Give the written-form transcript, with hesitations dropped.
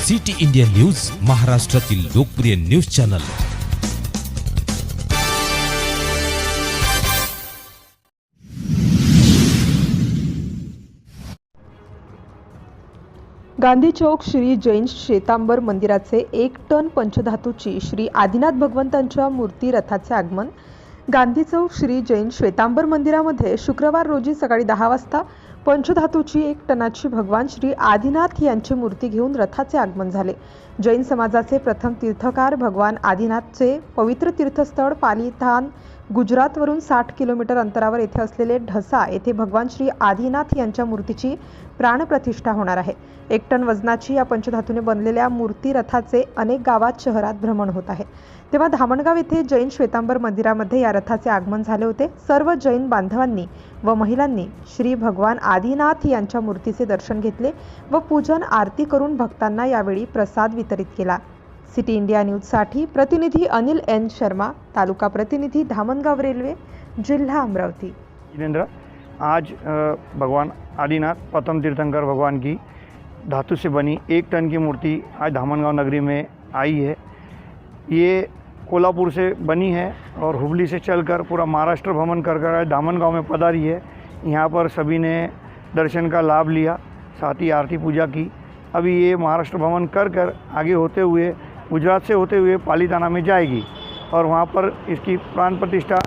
City India news, महाराष्ट्रातील लोकप्रिय news channel. Gandhi चौक श्री जैन श्वेतांबर मंदिराचे 1 टन पंचधातूची श्री आदिनाथ भगवंतांच्या मूर्ती रथाचे आगमन। गांधी चौक श्री जैन श्वेतांबर मंदिरामध्ये शुक्रवार रोजी सकाळी 10 वाजता पंचधातूची 1 टनाची भगवान श्री आदिनाथ यांची मूर्ती घेऊन रथाचे आगमन झाले। जैन समाजाचे प्रथम तीर्थकार भगवान आदिनाथचे पवित्र तीर्थस्थळ पालीथान गुजरातवरून 60 किलोमीटर अंतरावर येथे असलेले ढसा येथे भगवान श्री आदिनाथ यांच्या मूर्तीची प्राणप्रतिष्ठा होणार आहे। 1 टन वजनाची या पंचधातूने बनलेल्या मूर्ती रथाचे अनेक गावात शहरात भ्रमण होत आहे। तेव्हा धामणगाव येथे जैन श्वेतांबर मंदिरामध्ये या रथाचे आगमन झाले होते। सर्व जैन बांधवांनी व महिलांनी श्री भगवान आदिनाथ यांच्या मूर्तीचे दर्शन घेतले व पूजन आरती करून भक्तांना यावेळी प्रसाद वितरित केला। सिटी इंडिया न्यूजसाठी प्रतिनिधी अनिल एन शर्मा, तालुका प्रतिनिधी धामणगाव रेल्वे, जिल्हा अमरावती। जिनेंद्र, आज भगवान आदिनाथ प्रथम तीर्थंकर भगवान की धातु से बनी 1 टन की मूर्ति आज धामणगांव नगरी में आई है। ये कोल्हापुर से बनी है और हुबली से चलकर पूरा महाराष्ट्र भ्रमण कर कर धामणगांव में पधारी है। यहाँ पर सभी ने दर्शन का लाभ लिया, साथ ही आरती पूजा की। अभी ये महाराष्ट्र भ्रमण कर कर आगे होते हुए गुजरात से होते हुए पालीताना में जाएगी और वहाँ पर इसकी प्राण प्रतिष्ठा